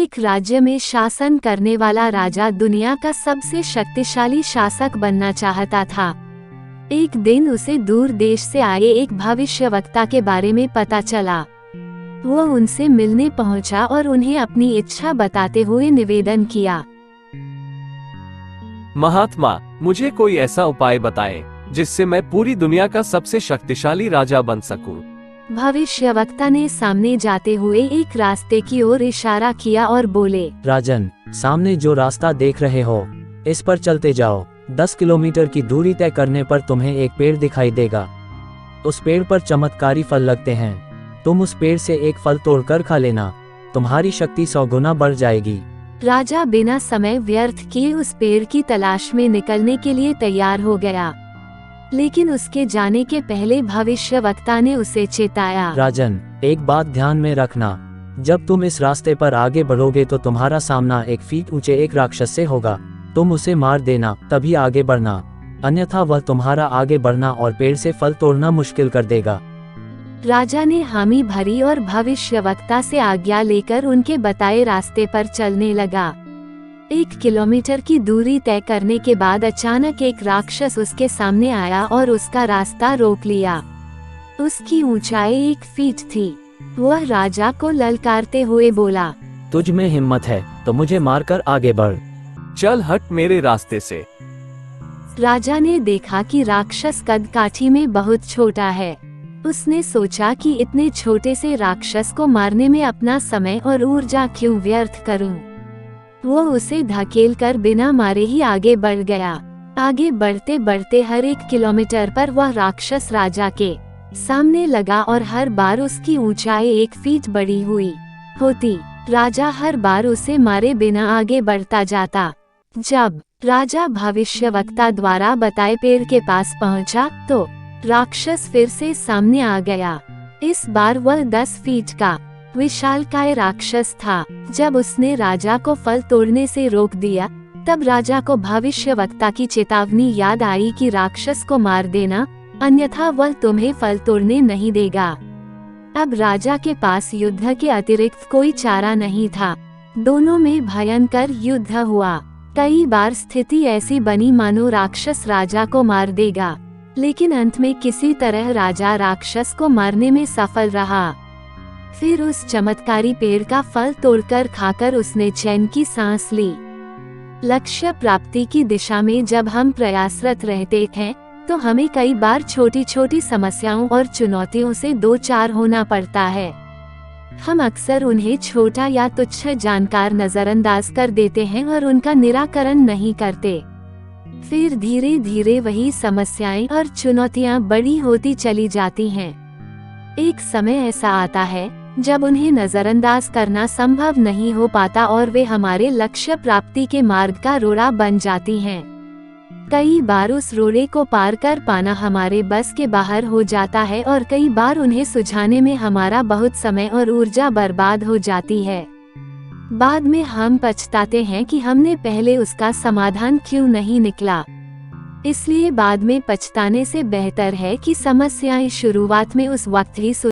एक राज्य में शासन करने वाला राजा दुनिया का सबसे शक्तिशाली शासक बनना चाहता था। एक दिन उसे दूर देश से आए एक भविष्यवक्ता के बारे में पता चला। वो उनसे मिलने पहुंचा और उन्हें अपनी इच्छा बताते हुए निवेदन किया। महात्मा, मुझे कोई ऐसा उपाय बताएं जिससे मैं पूरी दुनिया का सबसे शक्तिशाली राजा बन सकूं। भविष्यवक्ता ने सामने जाते हुए एक रास्ते की ओर इशारा किया और बोले, राजन, सामने जो रास्ता देख रहे हो, इस पर चलते जाओ। 10 किलोमीटर की दूरी तय करने पर तुम्हें एक पेड़ दिखाई देगा। उस पेड़ पर चमत्कारी फल लगते हैं। तुम उस पेड़ से एक फल तोड़कर खा लेना, तुम्हारी शक्ति 100 गुना बढ़ जाएगी। राजा बिना समय व्यर्थ किए उस पेड़ की तलाश में निकलने के लिए तैयार हो गया, लेकिन उसके जाने के पहले भविष्यवक्ता ने उसे चेताया। राजन, एक बात ध्यान में रखना, जब तुम इस रास्ते पर आगे बढ़ोगे तो तुम्हारा सामना 1 फीट ऊंचे एक राक्षस से होगा। तुम उसे मार देना, तभी आगे बढ़ना, अन्यथा वह तुम्हारा आगे बढ़ना और पेड़ से फल तोड़ना मुश्किल कर देगा। राजा ने हामी भरी और भविष्यवक्ता से आज्ञा लेकर उनके बताए रास्ते पर चलने लगा। 1 किलोमीटर की दूरी तय करने के बाद अचानक एक राक्षस उसके सामने आया और उसका रास्ता रोक लिया। उसकी ऊंचाई 1 फीट थी। वह राजा को ललकारते हुए बोला, तुझ में हिम्मत है तो मुझे मारकर आगे बढ़। चल हट मेरे रास्ते से। राजा ने देखा कि राक्षस कद काठी में बहुत छोटा है। उसने सोचा कि इतने छोटे से राक्षस को मारने में अपना समय और ऊर्जा क्यों व्यर्थ करूं। वो उसे धकेलकर बिना मारे ही आगे बढ़ गया। आगे बढ़ते बढ़ते हर 1 किलोमीटर पर वह राक्षस राजा के सामने लगा और हर बार उसकी ऊंचाई 1 फीट बड़ी हुई होती। राजा हर बार उसे मारे बिना आगे बढ़ता जाता। जब राजा भविष्यवक्ता द्वारा बताए पेड़ के पास पहुंचा तो राक्षस फिर से सामने आ गया। इस बार वह 10 फीट का विशालकाय राक्षस था। जब उसने राजा को फल तोड़ने से रोक दिया, तब राजा को भविष्यवक्ता की चेतावनी याद आई कि राक्षस को मार देना, अन्यथा वह तुम्हें फल तोड़ने नहीं देगा। अब राजा के पास युद्ध के अतिरिक्त कोई चारा नहीं था। दोनों में भयंकर युद्ध हुआ। कई बार स्थिति ऐसी बनी मानो राक्षस राजा को मार देगा, लेकिन अंत में किसी तरह राजा राक्षस को मारने में सफल रहा। फिर उस चमत्कारी पेड़ का फल तोड़कर खाकर उसने चैन की सांस ली। लक्ष्य प्राप्ति की दिशा में जब हम प्रयासरत रहते हैं तो हमें कई बार छोटी छोटी समस्याओं और चुनौतियों से 2-4 होना पड़ता है। हम अक्सर उन्हें छोटा या तुच्छ जानकर नजरअंदाज कर देते हैं और उनका निराकरण नहीं करते। फिर धीरे धीरे वही समस्याएं और चुनौतियां बड़ी होती चली जाती हैं। एक समय ऐसा आता है जब उन्हें नजरअंदाज करना संभव नहीं हो पाता और वे हमारे लक्ष्य प्राप्ति के मार्ग का रोड़ा बन जाती हैं। कई बार उस रोड़े को पार कर पाना हमारे बस के बाहर हो जाता है और कई बार उन्हें सुझाने में हमारा बहुत समय और ऊर्जा बर्बाद हो जाती है। बाद में हम पछताते हैं कि हमने पहले उसका समाधान क्यों नहीं निकाला। इसलिए बाद में पछताने से बेहतर है कि समस्याएं शुरुआत में उस वक्त ही